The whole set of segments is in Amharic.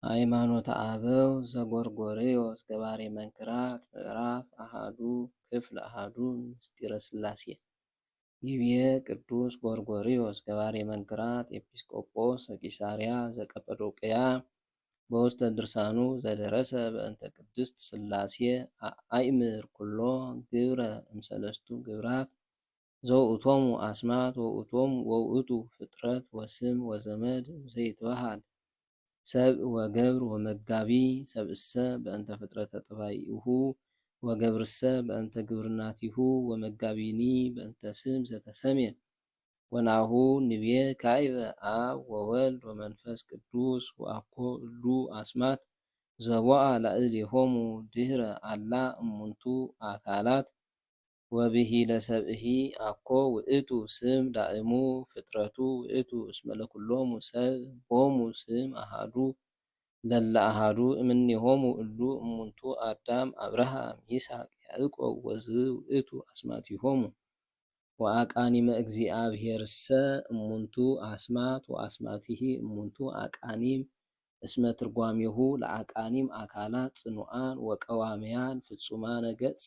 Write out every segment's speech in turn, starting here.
ሃይማኖተ አበው ዘጎርጎርዮስ ገባሬ መንክራት ምዕራፍ አሃዱ ክፍል አሃዱ ምስጢረ ሥላሴ ይቤ ቅዱስ ጎርጎርዮስ ገባሬ መንክራት ኤጲስቆጶስ ዘቂሳርያ ዘቀጰዶቅያ በውስተ ድርሳኑ ዘደረሰ በእንተ ቅድስት ሥላሴ አእምር ኩሎ ግብረ እምሰለስቱ ግብራት ዘውእቶሙ አስማት ወውእቱ ፍጥረት ወስም ወዘመድ ዘይትበሃል ሰብ ወገብር ወመጋቢ ሰብእሰ በእንተ ፍጥረተ ጠባይሁ ወገብርሰ በእንተ ግብርናቲሁ ወመጋቢኒ በእንተ ስም ዘተሰምየ ወናሁ ንቤ ካይበ አብ ወወልድ ወመንፈስ ቅዱስ ወአኮ እሉ አስማት ዘቦአ ላዕሌሆሙ ድህረ አላ እሙንቱ አካላት ወብሂለ ሰብእሂ አኮ ውእቱ ስም ዳእሙ ፍጥረቱ ውእቱ እስመ ለኩሎሙ ሰብ ቦሙ ስም አሃዱ ለለ አሃዱ እምኔሆሙ እሉ እሙንቱ አዳም አብርሃም ይስሐቅ ያዕቆብ ወዝ ውእቱ አስማቲሆሙ ወአቃኒመ እግዚአብሔርሰ እሙንቱ አስማት ወአስማቲሂ እሙንቱ አቃኒም እስመ ትርጓሜሁ ለአቃኒም አካላት ጽኑዓን ወቀዋምያን ፍጹማነ ገጽ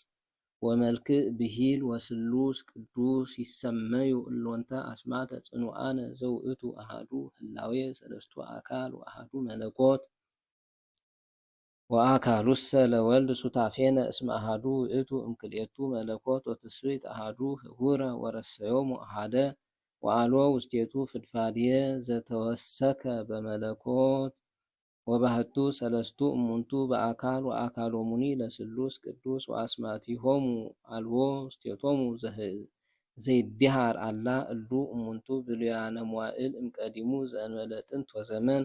ወመልክዕ ብሂል ወስሉስ ቅዱስ ይሰመዩ እሎንተ አስማተ ጽኑዓነ ዘውእቱ አሃዱ ህላዌ ሰለስቱ አካል ወአሃዱ መለኮት ወአካሉሰ ለወልድ ሱታፌነ እስመ አሃዱ ውእቱ እምክልኤቱ መለኮት ወትስብእት አሃዱ ህቡረ ወረሰዮሙ አሃደ ወአልቦ ውስቴቱ ፍድፋድየ ዘተወሰከ በመለኮት ወባህቱ ሰለስቱ እሙንቱ በአካል ወአካሎሙኒ ለስሉስ ቅዱስ ወአስማቲሆሙ አልቦ ውስቴቶሙ ዘይድሃር አላ እሉ እሙንቱ ብሉያነ መዋዕል እምቀዲሙ ዘእንበለ ጥንት ወዘመን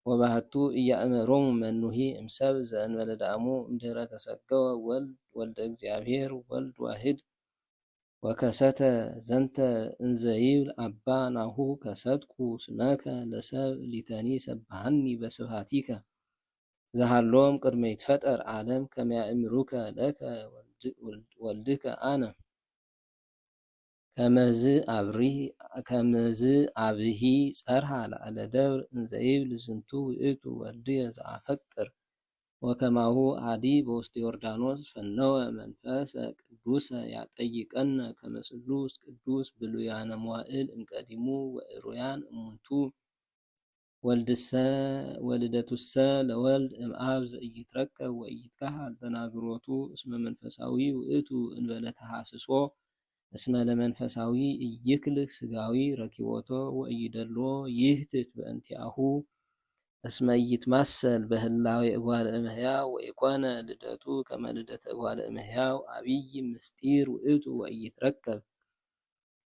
ወባህቱ እያእመሮሙ መኑሂ እምሰብ ዘእንበለ ዳእሙ እምድኅረ ተሰገወ ወልድ ወልደ እግዚአብሔር ወልድ ዋህድ ወከሰተ ዘንተ እንዘይብል አባ ናሁ ከሰትኩ ስመከ ለሰብ ሊተኒ ሰብሃኒ በስብሃቲከ ዘሃሎም ቅድመ ይትፈጠር ዓለም ከመ ያእምሩከ ለከ ወልድከ አነ ከመዝ አብሂ ጸርሃ ላዕለ ደብር እንዘይብል ዝንቱ ውእቱ ወልድየ ዘአፈቅር ወከማሁ አዲ በውስተ ዮርዳኖስ ፈነወ መንፈሰ ቅዱሰ ያጠይቀነ ከመ ስሉስ ቅዱስ ብሉያነ መዋዕል እምቀዲሙ ወእሩያን እሙንቱ ወልደቱሰ ለወልድ እምአብ ዘኢይትረከብ ወኢይትከሃል ተናግሮቱ እስመ መንፈሳዊ ውእቱ እንበለ ተሐስሶ እስመ ለመንፈሳዊ ኢይክልህ ስጋዊ ረኪቦቶ ወኢይደሎ ይህትት በእንቲአሁ እስመ ኢይትማሰል በህላዌ እጓለ እመሕያው ወኢኮነ ልደቱ ከመ ልደተ እጓለ እመሕያው አብይ ምስጢር ውእቱ ወኢይትረከብ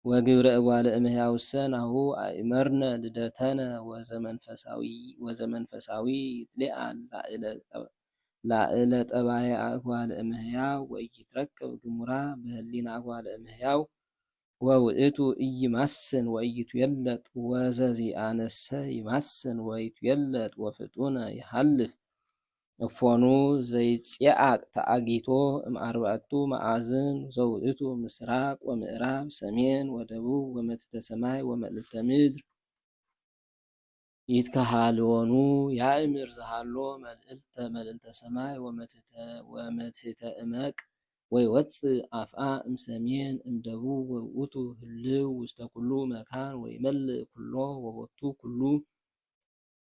ወግብረ እጓለ እመሕያውሰ ናሁ አእመርነ ልደተነ ወዘመንፈሳዊ ይትለአል ላዕለ ጠባየ እጓለ እመሕያው ወኢይትረከብ ግሙራ በህሊና እጓለ እመሕያው ወውእቱ ኢይማስን ወኢይትዌለጥ ወዘዚአነሰ ይማስን ወይትዌለጥ ወፍጡነ ይሃልፍ እፎኑ ዘይጽአቅ ተአጊቶ እምአርባዕቱ መዓዝን ዘውእቱ ምስራቅ ወምዕራብ ሰሜን ወደቡብ ወመትሕተ ሰማይ ወመልዕልተ ምድር ይትከሃልወኑ ያእምር ዘሃሎ መልዕልተ ሰማይ ወመትሕተ እመቅ ወይወፅእ አፍአ እምሰሜን እምደቡብ ወውእቱ ህልው ውስተ ኩሉ መካን ወይመልእ ኩሎ ወቦቱ ኩሉ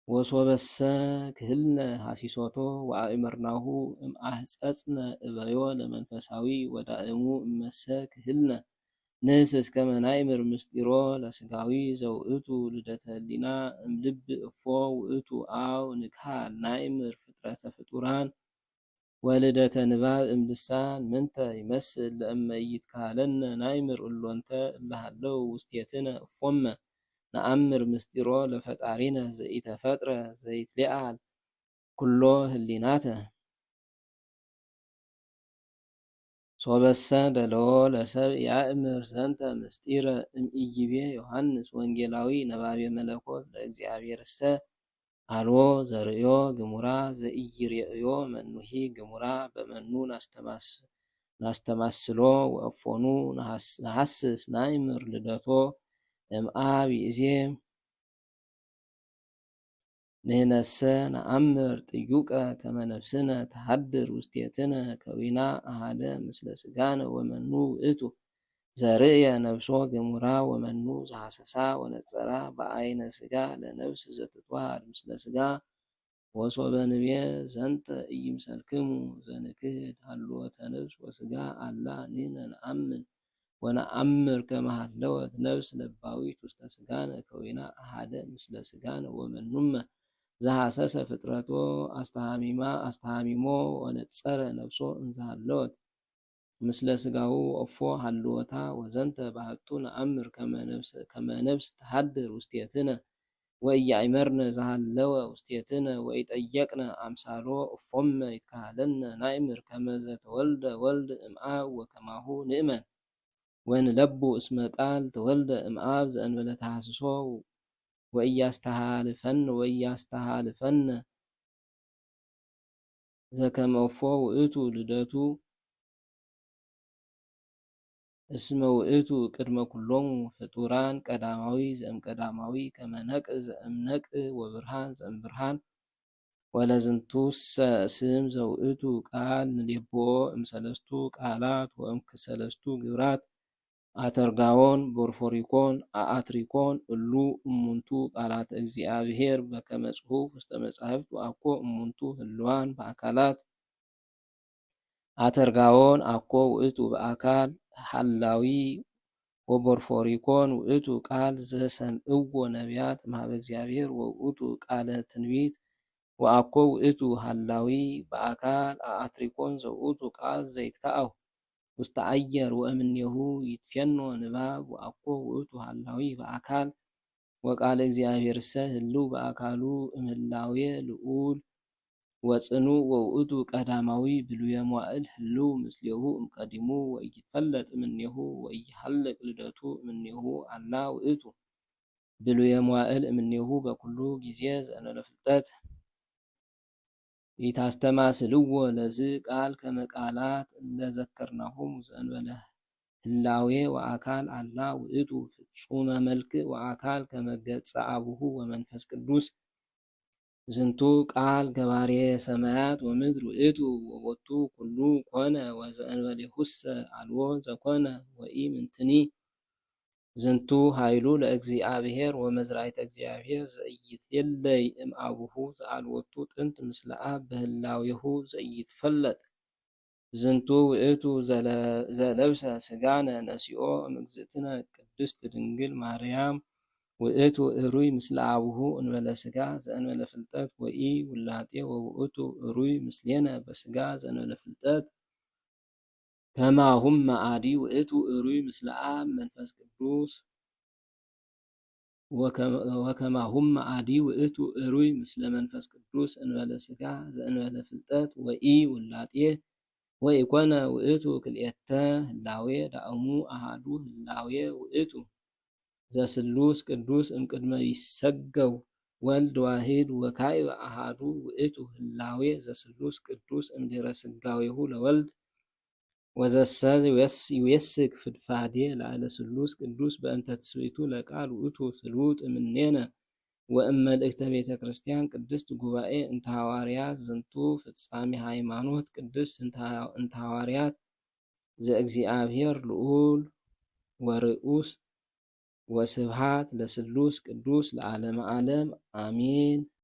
ወሶበሰ ክህልነ ሐሲሶቶ ወአእመርናሁ እምአህፀጽነ እበዮ ለመንፈሳዊ ወዳእሙ እመሰ ክህልነ ንህስስ ከመ ናእምር ምስጢሮ ለስጋዊ ዘውእቱ ልደተ ህሊና እምልብ እፎ ውእቱ አው ንክሃል ናእምር ፍጥረተ ፍጡራን ወልደተ ንባብ እምልሳን ምንተ ይመስል ለእመ ኢይትከሃለነ ናእምር እሎንተ እለሃለው ውስቴትነ እፎመ ነአምር ምስጢሮ ለፈጣሪነ ዘኢተፈጥረ ዘይትለአል ኩሎ ህሊናተ ሶበሰ ደለዎ ለሰብ ያእምር ዘንተ ምስጢረ እምኢይቤ ዮሐንስ ወንጌላዊ ነባቤ መለኮት ለእግዚአብሔርሰ አልቦ ዘርእዮ ግሙራ ዘኢይሬእዮ መኑሂ ግሙራ በመኑ ናስተማስሎ ወእፎኑ ነሐስስ ናእምር ልደቶ እምአብ ይእዜ ንህነሰ ነአምር ጥዩቀ ከመ ነፍስነ ተሃድር ውስቴትነ ከዊና አሃደ ምስለ ስጋነ ወመኑ ውእቱ ዘርእየ ነፍሶ ገሙራ ወመኑ ዘሐሰሳ ወነጸራ በአይነ ስጋ ለነፍስ ዘትትዋሃድ ምስለ ስጋ ወሶበ ንቤ ዘንተ ኢይምሰልክሙ ዘንክህድ ሀልወተ ነፍስ ወስጋ አላ ንሕነ ነአምን ወነአምር ከመ ሀለወት ነፍስ ለባዊት ውስተ ስጋነ ከዊና አሃደ ምስለ ስጋነ ወመኑመ ዘሐሰሰ ፍጥረቶ አስተሃሚሞ ወነጸረ ነፍሶ እንዘሃለወት ምስለ ስጋው እፎ ሀልወታ ወዘንተ ባህቱ ነአምር ከመ ነፍስ ተሃድር ውስቴትነ ወኢያእመርነ ዘሃለወ ውስቴትነ ወኢጠየቅነ አምሳሎ እፎመ ይትካሃለነ ናእምር ከመ ዘተወልደ ወልድ እምአብ ወከማሁ ንእመን ወንለቡ እስመ ቃል ተወልደ እምአብ ዘእንበለ ተሐስሶ ወኢያስተሃልፈነ ዘከመ እፎ ውእቱ ልደቱ እስመ ውእቱ ቅድመ ኩሎሙ ፍጡራን ቀዳማዊ ዘእምቀዳማዊ ከመ ነቅዕ ዘእምነቅዕ ወብርሃን ዘእምብርሃን ወለዝንቱሰ ስም ዘውእቱ ቃል ንሌብኦ እምሰለስቱ ቃላት ወእምሰለስቱ ግብራት አተርጋዎን ቦርፎሪኮን አአትሪኮን እሉ እሙንቱ ቃላተ እግዚአብሔር በከመ ጽሑፍ ውስተ መጻሕፍት ወአኮ እሙንቱ ህልዋን በአካላት አተርጋዎን አኮ ውእቱ በአካል ሐላዊ ወቦርፎሪኮን ውእቱ ቃል ዘሰምዕዎ ነቢያት እምኀበ እግዚአብሔር ወውእቱ ቃለ ትንቢት ወአኮ ውእቱ ሐላዊ በአካል አአትሪኮን ዘውእቱ ቃል ዘይትከአው ውስተ አየር ወእምኔሁ ይትፌኖ ንባብ ወአኮ ውእቱ ሐላዊ በአካል ወቃለ እግዚአብሔርሰ ህልው በአካሉ እምህላዌ ልዑል ወጽኑዕ ወውእቱ ቀዳማዊ ብሉየ መዋዕል ህልው ምስሌሁ እምቀዲሙ ወኢይትፈለጥ እምኔሁ ወኢይሃልቅ ልደቱ እምኔሁ አላ ውእቱ ብሉየ መዋዕል እምኔሁ በኩሉ ጊዜ ዘእንበለ ፍልጠት ኢታስተማስልዎ ለዝ ቃል ከመ ቃላት እለዘከርናሆሙ ዘእንበለ ህላዌ ወአካል አላ ውእቱ ፍጹመ መልክዕ ወአካል ከመ ገጸ አቡሁ ወመንፈስ ቅዱስ ዝንቱ ቃል ገባሬ ሰማያት ወምድር ውእቱ ወቦቱ ኩሉ ኮነ ወዘእንበሌሁሰ አልቦ ዘኮነ ወኢምንትኒ ዝንቱ ኃይሉ ለእግዚአብሔር ወመዝራዕተ እግዚአብሔር ዘኢይትሌለይ እምአቡሁ ዘአልቦቱ ጥንት ምስለ አብ በህላዌሁ ዘኢይትፈለጥ ዝንቱ ውእቱ ዘለብሰ ስጋነ ነሲኦ እምእግዝእትነ ቅድስት ድንግል ማርያም ውእቱ እሩይ ምስለ አቡሁ እንበለ ስጋ ዘእንበለ ፍልጠት ወኢ ውላጤ ወውእቱ እሩይ ምስሌነ በስጋ ዘእንበለ ፍልጠት ከማሁም መአዲ ውእቱ እሩይ ምስለ አብ መንፈስ ቅዱስ ወከማሁም መአዲ ውእቱ እሩይ ምስለ መንፈስ ቅዱስ እንበለ ስጋ ዘእንበለ ፍልጠት ወኢ ውላጤ ወኢኮነ ውእቱ ክልኤተ ህላዌ ዳእሙ አሃዱ ህላዌ ውእቱ ዘስሉስ ቅዱስ እምቅድመ ይሰገው ወልድ ዋሂድ ወካዕበ አሃዱ ውእቱ ህላዌ ዘስሉስ ቅዱስ እምድኅረ ስጋዌሁ ለወልድ ወዘሰ ይዌስክ ፍድፋዴ ላዕለ ስሉስ ቅዱስ በእንተ ትስብእቱ ለቃል ውእቱ ፍሉጥ እምኔነ ወእመልእክተ ቤተ ክርስቲያን ቅድስት ጉባኤ እንተ ሐዋርያት ዝንቱ ፍጻሜ ሃይማኖት ቅድስት እንተ ሐዋርያት ዘእግዚአብሔር ልዑል ወርዑስ ወስብሃት ለስሉስ ቅዱስ ለዓለመ ዓለም አሜን።